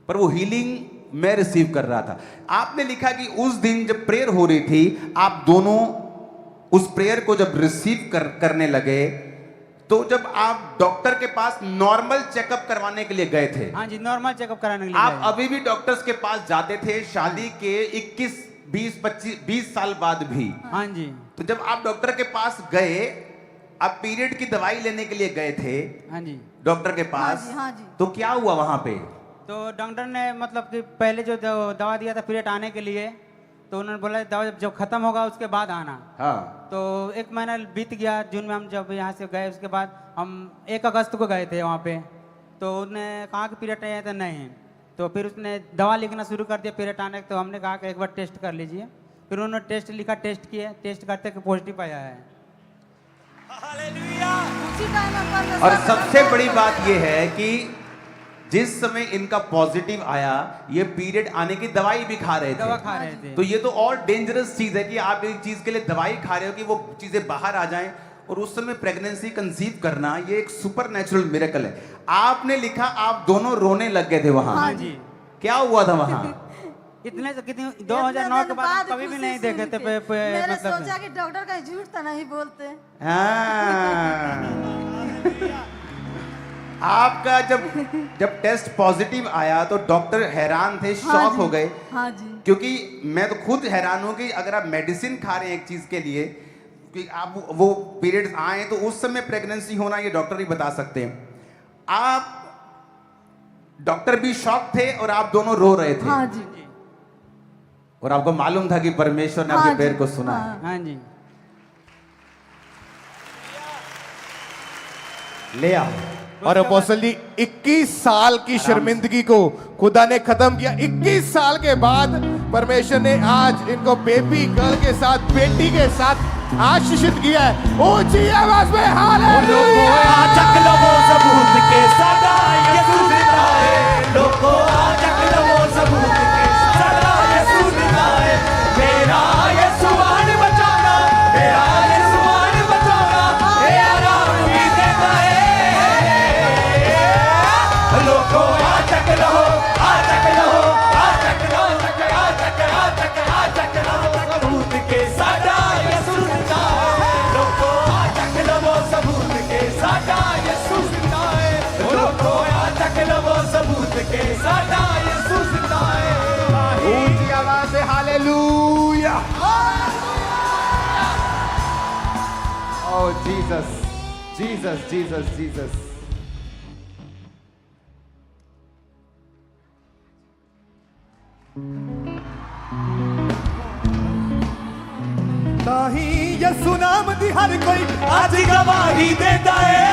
पर वो हीलिंग मैं रिसीव कर रहा था। आपने लिखा कि उस दिन जब प्रेयर हो रही थी, आप दोनों उस प्रेयर को जब रिसीव करने लगे, तो जब आप डॉक्टर के पास नॉर्मल चेकअप करवाने के लिए गए थे। हाँ जी, नॉर्मल चेकअप कराने के लिए आप गए। अभी भी डॉक्टर्स के पास जाते थे, शादी के 21, 20, 25, 20 साल बाद भी। हाँ जी। तो जब आप डॉक्टर के पास गए, आप पीरियड की दवाई लेने के लिए गए थे हाँ जी। डॉक्टर के पास, हाँ जी, हाँ जी। तो क्या हुआ वहां पे? तो डॉक्टर ने मतलब कि पहले जो दवा दिया था पीरियड आने के लिए, तो उन्होंने बोला दवा जब खत्म होगा उसके बाद आना। हाँ। तो 1 महीना बीत गया। जून में हम जब यहाँ से गए, उसके बाद हम 1 अगस्त को गए थे वहाँ पे। तो उन्होंने कहा कि पीरियड आया था, नहीं। तो फिर उसने दवा लिखना शुरू कर दिया पीरियड आने। तो हमने कहा कि एक बार टेस्ट कर लीजिए। फिर उन्होंने टेस्ट लिखा, टेस्ट किए, टेस्ट करते कि पॉजिटिव आया है। उसी टाइम में परमेश्वर और का सबसे नाम बड़ी लेते बात हैं। यह है कि जिस समय इनका पॉजिटिव आया, ये पीरियड आने की दवाई भी खा रहे दवा थे। खा रहे थे। तो ये तो और डेंजरस चीज है कि आप एक चीज के लिए दवाई खा रहे हो कि वो चीजें बाहर आ जाएं, और उस समय प्रेगनेंसी कंसीव करना ये एक सुपर नेचुरल मिरेकल है। आपने लिखा आप दोनों रोने लग गए थे वहां। हाँ हाँ जी। क्या हुआ था वहां? इतने से कितनी 2009 के बाद हम कभी भी नहीं देखे थे मैंने मतलब सोचा कि डॉक्टर कहीं झूठ तो नहीं बोलते। हाँ। आपका जब टेस्ट पॉजिटिव आया तो डॉक्टर हैरान थे, हाँ शॉक जी, हो गए, हाँ जी। क्योंकि मैं तो खुद हैरान हूं कि अगर आप मेडिसिन खा रहे हैं एक चीज के लिए कि आप वो पीरियड्स आए तो उस समय प्रेगनेंसी होना ये डॉक्टर ही बता सकते हैं। आप डॉक्टर भी शॉक थे और आप दोनों रो रहे थे। हाँ जी, और आपको मालूम था कि परमेश्वर ने हाँ आपके जी, पैर को सुना है। हाँ। हाँ जी। ले आओ। और अपोस्टल जी 21 साल की शर्मिंदगी को खुदा ने खत्म किया। 21 साल के बाद परमेश्वर ने आज इनको बेबी गर्ल के साथ, बेटी के साथ आशीषित किया है। ऊंची आवाज में हालेलुया। ऊंची आवाज से hallelujah. Oh Jesus, Jesus, Jesus, Jesus. ताही यसु नाम दी हर कोई आज गवाही देता है।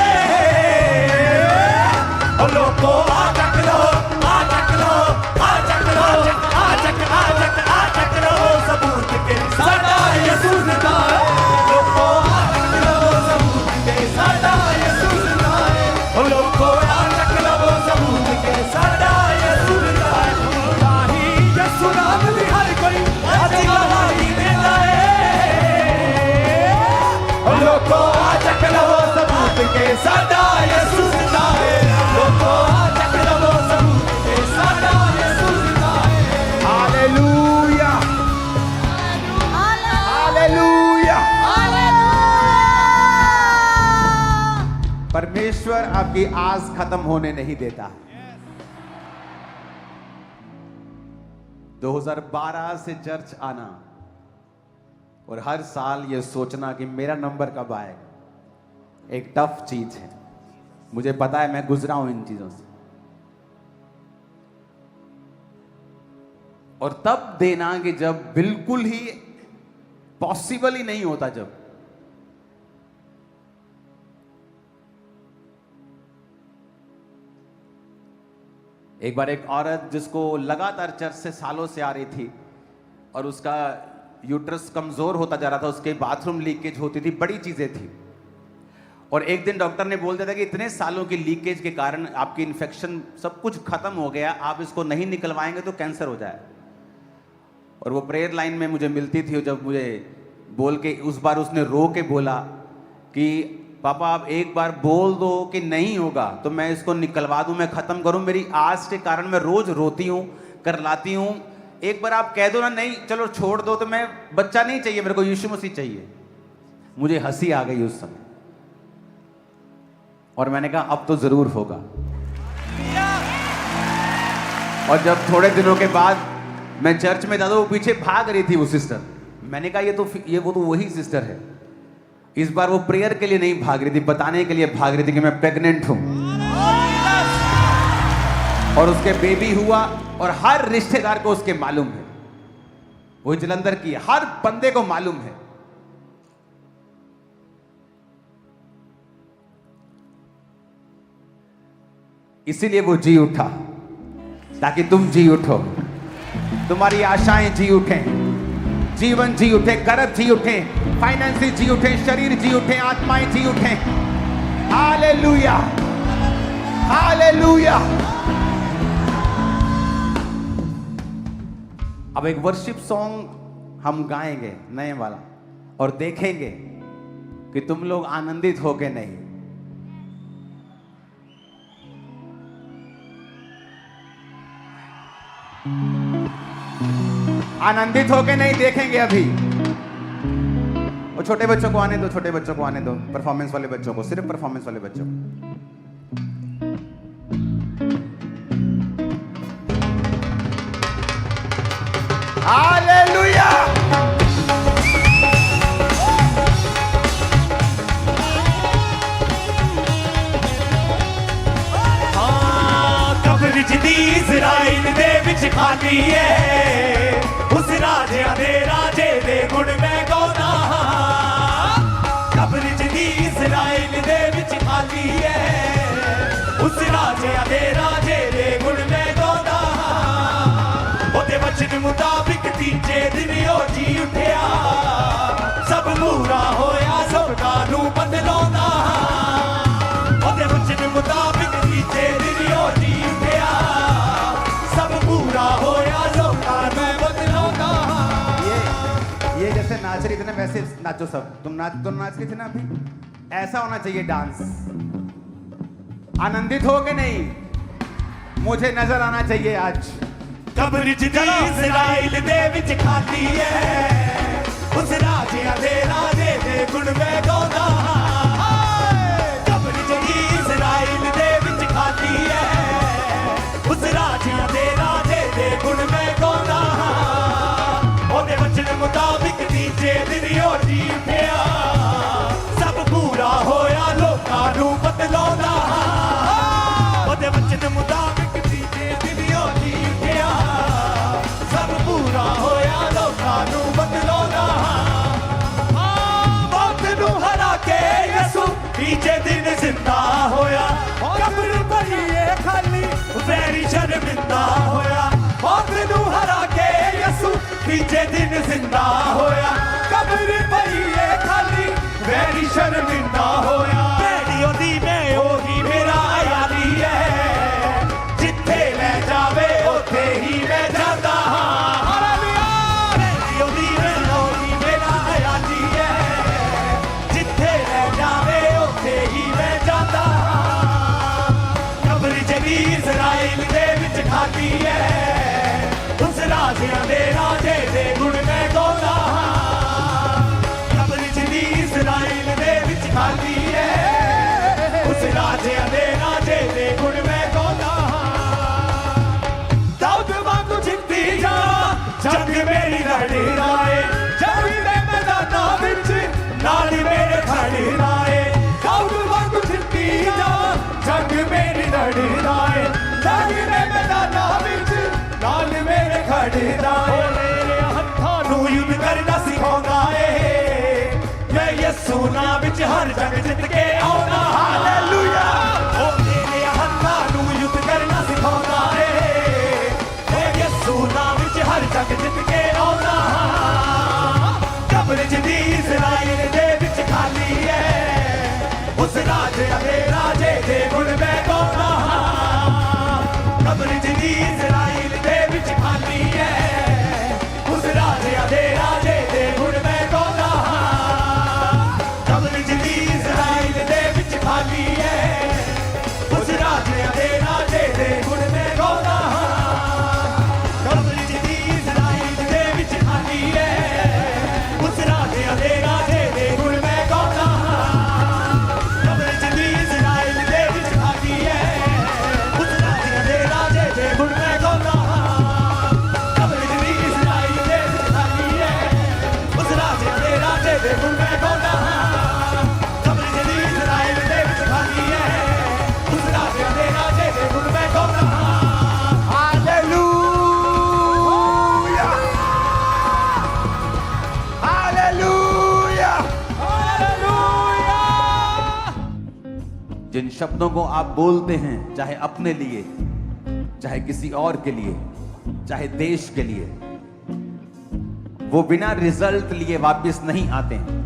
ओ लोगो आ तक लो, आ तक लो, आ तक लो, आ तक, आ तक, आ तक लो सबूत के साडा यसु जिंदा है। लोगो आ तक लो सबूत के साडा यसु जिंदा है। ओ लोगो आ तक लो सबूत के साडा यसु जिंदा है। ताही यसु नाम दी हर कोई आज गवाही देता है। लोगो आ तक लो सबूत के साडा यसु जिंदा है। लोगो आ तक लो सबूत के साडा यसु जिंदा है। Hallelujah, hallelujah. परमेश्वर आपकी आस खत्म होने नहीं देता। 2012 से चर्च आना और हर साल ये सोचना कि मेरा नंबर कब आएगा, एक टफ चीज है। मुझे पता है, मैं गुजरा हूं इन चीजों से। और तब देना कि जब बिल्कुल ही पॉसिबल ही नहीं होता। जब एक बार एक औरत जिसको लगातार चर्च से सालों से आ रही थी और उसका यूट्रस कमजोर होता जा रहा था, उसके बाथरूम लीकेज होती थी, बड़ी चीजें थी। और एक दिन डॉक्टर ने बोल दिया था कि इतने सालों की लीकेज के कारण आपकी इन्फेक्शन सब कुछ खत्म हो गया, आप इसको नहीं निकलवाएंगे तो कैंसर हो जाए। और वो प्रेयर लाइन में मुझे मिलती थी, जब मुझे बोल के उस बार उसने रो के बोला कि पापा आप एक बार बोल दो कि नहीं होगा तो मैं इसको निकलवा दूं, मैं खत्म करूं। मेरी आस के कारण मैं रोज रोती हूं, करलाती हूं। एक बार आप कह दो ना, नहीं चलो छोड़ दो, तो मैं बच्चा नहीं चाहिए, मेरे को यीशु मसीह चाहिए। मुझे हंसी आ गई उस समय और मैंने कहा अब तो जरूर होगा। और जब थोड़े दिनों के बाद मैं चर्च में था तो वो पीछे भाग रही थी वो सिस्टर। मैंने कहा वो तो वही सिस्टर है। इस बार वो प्रेयर के लिए नहीं भाग रही थी, बताने के लिए भाग रही थी कि मैं प्रेग्नेंट हूं। और उसके बेबी हुआ और हर रिश्तेदार को उसके मालूम है। वो जलंधर की है, हर बंदे को मालूम है। इसीलिए वो जी उठा ताकि तुम जी उठो, तुम्हारी आशाएं जी उठें, जीवन जी उठे, कर्ज जी उठे, फाइनेंस जी उठे, शरीर जी उठे, आत्माएं जी उठे। Hallelujah, hallelujah. अब एक वर्शिप सॉन्ग हम गाएंगे नए वाला और देखेंगे कि तुम लोग आनंदित हो के नहीं। आनंदित होके नहीं देखेंगे अभी। वो छोटे बच्चों को आने दो, छोटे बच्चों को आने दो, परफॉर्मेंस वाले बच्चों को, सिर्फ परफॉर्मेंस वाले बच्चों को। हालेलुया। कब्र जिदी इज़राइल दे विच खाली है, उस राजिया दे राजे दे गुण मैं गाना। कब्र जिदी इज़राइल दे विच खाली है, उस राजिया दे राजे दे गुण मैं गाना। ओदे वचन मुताबिक तीजे दिन ओ जी उठिया, सब मूरा होया सबका नू बदलाउंदा। ओदे वचन मुताबिक तीजे दिन ओ जी उठिया, सब पूरा होया सबका नू बदलाउंदा। ये जैसे नाच रही थी ना वैसे नाचो सब। तुम नाच रही थी ना अभी, ऐसा होना चाहिए डांस। आनंदित हो के नहीं, मुझे नजर आना चाहिए आज। कब्र जिदी इज़राइल दे विच खाली है, उस राजिया दे राजे दे गुण मैं गाना। कब्र जिदी इज़राइल दे विच खाली है, उस राजिया दे राजे दे गुण मैं गाना। ओदे वचन मुताबिक तीजे दिन ओ जी उठिया, सब पूरा होया लोकां नू बदलाउंदा। ओदे वचन मुताबिक तीजे दिन ओ जी उठिया, सब पूरा होया लोकां नू बदलाउंदा। मौत नू हरा के यसू तीजे दिन जिंदा होया, कब्र भरी ए खाली वैरी शर्मिंदा होया। मौत नू हरा के यसू तीजे दिन जिंदा होया, कब्र भरी ए खाली वैरी शर्मिंदा होया। भैड़ियों दी मैं ओही मेरा यारी है, जिथे ले जावे उथे ही मैं जाता हां। भैड़ियों दी मैं ओही मेरा यारी है, जिथे ले जावे उथे ही मैं जाता हां। कब्र जिदी इज़राइल दे विच खाली है, उस राजिया दे राजे दे गुण मैं गाना। कब्र जिदी इज़राइल दे विच खाली है, उस राजिया दे राजे दे गुण मैं गाना। दाऊद वांगू जिंदी जा जंग मेरी लड़ी राए, जंग दे मैदानां विच नाल मेरे खड़ी राए। दाऊद वांगू जिंदी जा जंग मेरी लड़ी राए, जंग दे मैदानां विच नाल मेरे खड़ी राए। मेरे हत्थां नू युद्ध करना सिखाउंदा ए, मैं यसू नाम विच हर जंग जित के आउंदा। हालेलुया। ओ मेरे हत्थां नू युद्ध करना सिखाउंदा ए, मैं यसू नाम विच हर जंग जित के आउंदा। कब्र जिदी इज़राइल दे विच खाली है, उस राजिया दे राजे दे गुण मैं गाना। कब्र जिदी इज़राइल दे विच खाली है, उस राजिया दे राजे दे गुण मैं गाना। कब्र जिदी इज़राइल दे विच खाली है, उस राजिया दे राजे दे गुण मैं गाना। कब्र जिदी इज़राइल दे विच खाली है, उस राजिया दे राजे दे गुण मैं गाना। कब्र जिदी इज़राइल दे विच खाली है, उस राजिया दे राजे दे गुण मैं गाना। कब्र जिदी इज़राइल दे विच खाली है, उस राजिया दे राजे दे गुण मैं गाना। कब्र जिदी इज़राइल दे विच खाली है, उस राजिया दे राजे दे गुण मैं गाना। हालेलुया। हालेलुया। हालेलुया। जिन शब्दों को आप बोलते हैं, चाहे अपने लिए, चाहे किसी और के लिए, चाहे देश के लिए, वो बिना रिजल्ट लिए वापस नहीं आते हैं,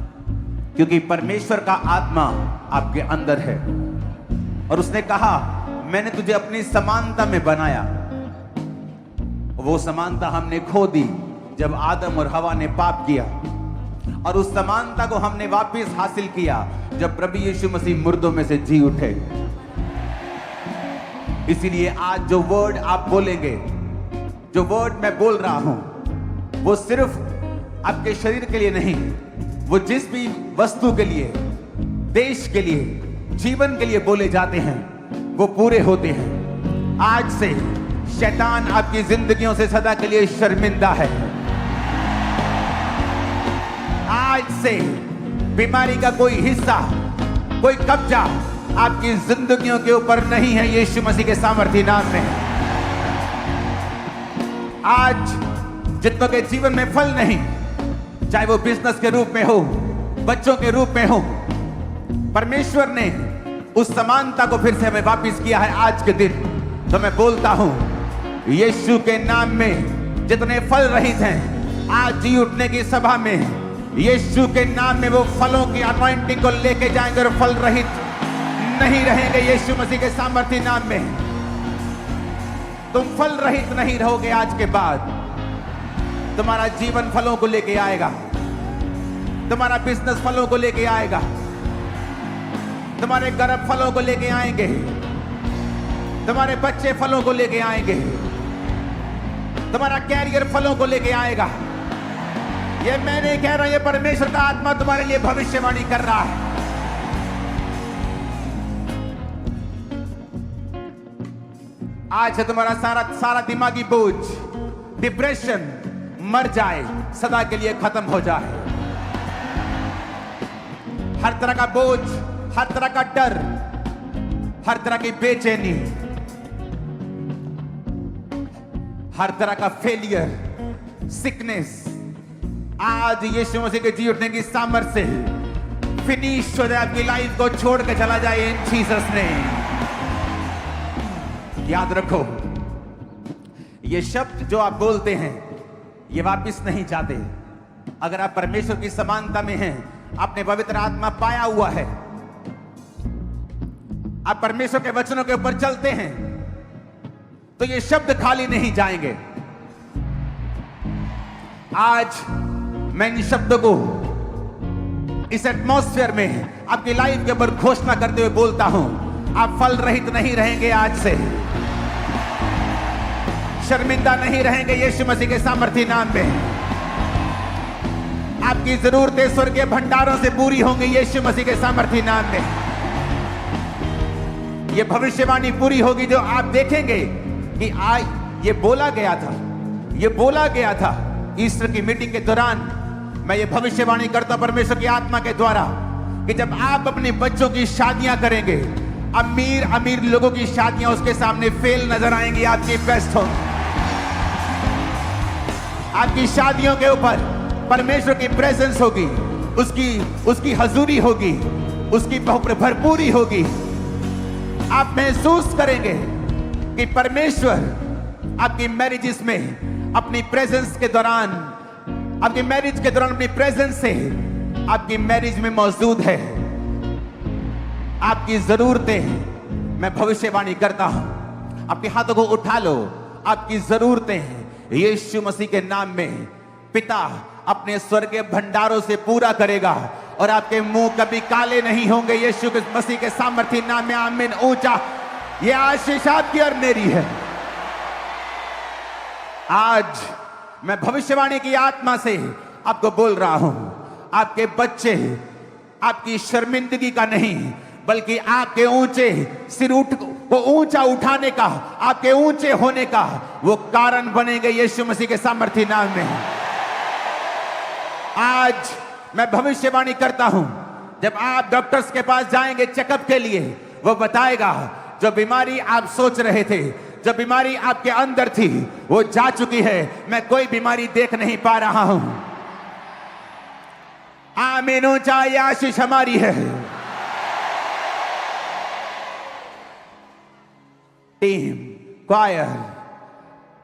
क्योंकि परमेश्वर का आत्मा आपके अंदर है। और उसने कहा, मैंने तुझे अपनी समानता में बनाया। वो समानता हमने खो दी जब आदम और हवा ने पाप किया, और उस समानता को हमने वापस हासिल किया जब प्रभु यीशु मसीह मुर्दों में से जी उठे। इसीलिए आज जो वर्ड आप बोलेंगे, जो वर्ड मैं बोल रहा हूं, वो सिर्फ आपके शरीर के लिए नहीं, वो जिस भी वस्तु के लिए, देश के लिए, जीवन के लिए बोले जाते हैं वो पूरे होते हैं। आज से शैतान आपकी जिंदगियों से सदा के लिए शर्मिंदा है। आज से बीमारी का कोई हिस्सा, कोई कब्जा आपकी जिंदगियों के ऊपर नहीं है, यीशु मसीह के सामर्थी नाम में। आज जितनों के जीवन में फल नहीं, चाहे वो बिजनेस के रूप में हो, बच्चों के रूप में हो, परमेश्वर ने उस समानता को फिर से हमें वापस किया है आज के दिन। तो मैं बोलता हूं, यीशु के नाम में जितने फल रहित हैं, आज जी उठने की सभा में यीशु के नाम में वो फलों की अनॉइंटिंग को लेके जाएंगे और फल रहित नहीं रहेंगे यीशु मसीह के सामर्थी नाम में। तुम फल रहित नहीं रहोगे। आज के बाद तुम्हारा जीवन फलों को लेके आएगा, तुम्हारा बिजनेस फलों को लेके आएगा, तुम्हारे गर्भ फलों को लेके आएंगे, तुम्हारे बच्चे फलों को लेके आएंगे, तुम्हारा कैरियर फलों को लेके आएगा। ये मैं नहीं कह रहा, ये परमेश्वर का आत्मा तुम्हारे लिए भविष्यवाणी कर रहा है। आज से तुम्हारा सारा दिमागी बोझ, डिप्रेशन मर जाए, सदा के लिए खत्म हो जाए। हर तरह का बोझ, हर तरह का डर, हर तरह की बेचैनी, हर तरह का फेलियर, सिकनेस, आज यीशु मसीह के जी उठने की सामर्थ्य से फिनिश हो जाए, आपकी लाइफ को छोड़ के चला जाए इन जीसस नेम। याद रखो, ये शब्द जो आप बोलते हैं ये वापस नहीं जाते। अगर आप परमेश्वर की समानता में हैं, आपने पवित्र आत्मा पाया हुआ है, आप परमेश्वर के वचनों के ऊपर चलते हैं, तो ये शब्द खाली नहीं जाएंगे। आज मैं इन शब्दों को इस एटमॉस्फेयर में आपकी लाइफ के ऊपर घोषणा करते हुए बोलता हूं, आप फल रहित नहीं रहेंगे। आज से शर्मिंदा नहीं रहेंगे यीशु मसीह के सामर्थी नाम में। आपकी जरूरतें स्वर्गीय भंडारों से पूरी होंगी यीशु मसीह के सामर्थी नाम में। यह भविष्यवाणी पूरी होगी जो आप देखेंगे कि आज ये बोला गया था ईस्टर की मीटिंग के दौरान। मैं ये भविष्यवाणी करता हूं परमेश्वर की आत्मा के द्वारा कि जब आप अपने बच्चों की शादियां करेंगे, अमीर लोगों की शादियां उसके सामने फेल नजर आएंगी, आपकी बेस्ट होंगी। आपकी शादियों के ऊपर परमेश्वर की प्रेजेंस होगी, उसकी हजूरी होगी, उसकी भरपूरी होगी। आप महसूस करेंगे कि परमेश्वर आपकी मैरिजेस में अपनी प्रेजेंस के दौरान, आपकी मैरिज के दौरान अपनी प्रेजेंस से आपकी मैरिज में मौजूद है। आपकी जरूरतें, मैं भविष्यवाणी करता हूं, आपके हाथों को उठा लो। आपकी जरूरतें यीशु मसीह के नाम में पिता अपने स्वर्गीय भंडारों से पूरा करेगा और आपके मुंह कभी काले नहीं होंगे यीशु मसीह के सामर्थी नाम में। आमीन। ऊंचा ये आशीष आपकी और मेरी है। आज मैं भविष्यवाणी की आत्मा से आपको बोल रहा हूं, आपके बच्चे आपकी शर्मिंदगी का नहीं बल्कि आपके ऊंचे सिर को ऊंचा उठाने का, आपके ऊंचे होने का वो कारण बनेंगे यीशु मसीह के सामर्थी नाम में। आज मैं भविष्यवाणी करता हूं, जब आप डॉक्टर्स के पास जाएंगे चेकअप के लिए, वो बताएगा जो बीमारी आप सोच रहे थे, जो बीमारी आपके अंदर थी, वो जा चुकी है। मैं कोई बीमारी देख नहीं पा रहा हूं। आमीन। ऊंचा ये आशीष हमारी है। टीम, क्वायर,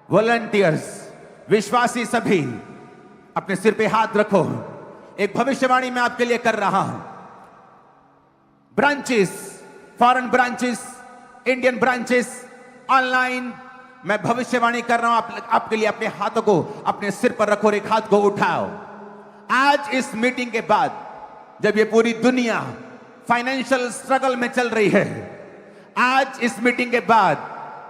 वॉलंटियर्स, विश्वासी सभी अपने सिर पे हाथ रखो। एक भविष्यवाणी मैं आपके लिए कर रहा हूं। Branches, foreign branches, Indian branches, online, मैं भविष्यवाणी कर रहा हूं आपके लिए। अपने हाथों को अपने सिर पर रखो और एक हाथ को उठाओ। आज इस मीटिंग के बाद, जब ये पूरी दुनिया फाइनेंशियल स्ट्रगल में चल रही है, आज इस मीटिंग के बाद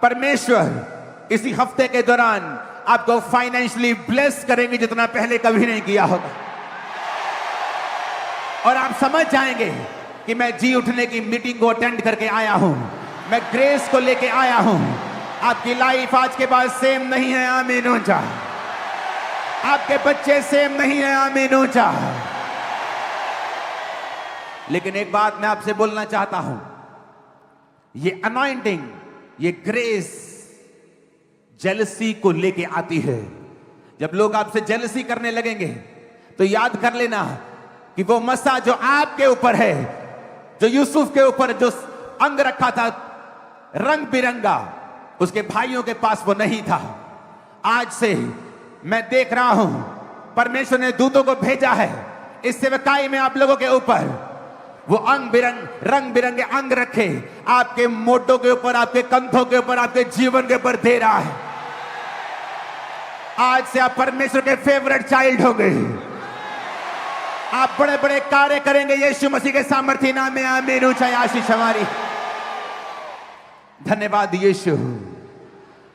परमेश्वर इसी हफ्ते के दौरान आपको फाइनेंशियली ब्लेस करेंगे जितना पहले कभी नहीं किया होगा। और आप समझ जाएंगे कि मैं जी उठने की मीटिंग को अटेंड करके आया हूं, मैं ग्रेस को लेके आया हूं। आपकी लाइफ आज के बाद सेम नहीं है, आमीन ऊंचा। आपके बच्चे सेम नहीं है, आमीन ऊंचा। लेकिन एक बात मैं आपसे बोलना चाहता हूं, ये अनॉइंटिंग, ये ग्रेस जेलसी को लेके आती है। जब लोग आपसे जेलसी करने लगेंगे तो याद कर लेना कि वो मसा जो आपके ऊपर है, जो यूसुफ के ऊपर जो अंग रखा था रंग बिरंगा, उसके भाइयों के पास वो नहीं था। आज से मैं देख रहा हूं परमेश्वर ने दूतों को भेजा है इस सेवकाई में आप लोगों के ऊपर वो रंग बिरंगे अंग रखे आपके मोटों के ऊपर, आपके कंधों के ऊपर, आपके जीवन के ऊपर दे रहा है। आज से आप परमेश्वर के फेवरेट चाइल्ड हो गए। आप बड़े बड़े कार्य करेंगे यीशु मसीह के सामर्थ्य नाम में, आमीन ऊंचा आशीष हमारी। धन्यवाद यीशु,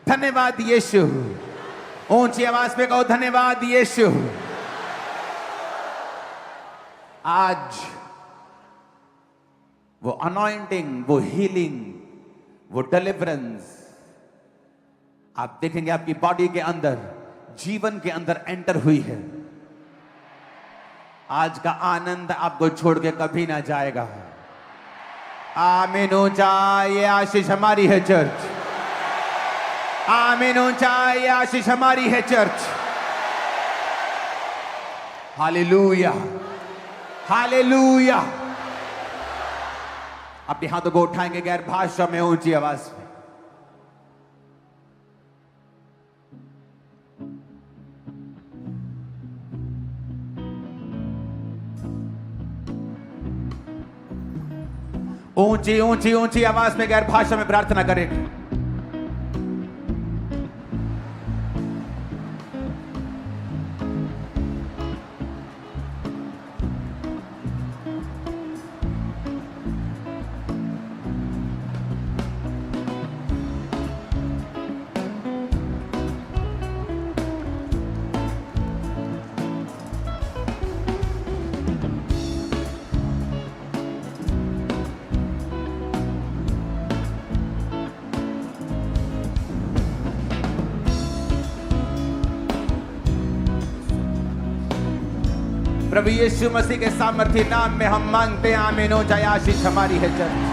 धन्यवाद यीशु। ऊंची आवाज में कहो धन्यवाद यीशु। आज वो अनॉइंटिंग, वो हीलिंग, वो डिलीवरेंस आप देखेंगे आपकी बॉडी के अंदर, जीवन के अंदर एंटर हुई है। आज का आनंद आपको छोड़ के कभी ना जाएगा। आमीन ऊंचा, ये आशीष हमारी है चर्च। आमीन ऊंचा, ये आशीष हमारी है चर्च। Hallelujah, hallelujah. अपने हाथों को उठाएंगे गैर भाषा में ऊंची आवाज में। ऊंची ऊंची ऊंची आवाज में गैर भाषा में प्रार्थना करेंगे। प्रभु यीशु मसीह के सामर्थ्य नाम में हम मांगते हैं, आमीन हो जाए। आशीष हमारी है चर्च।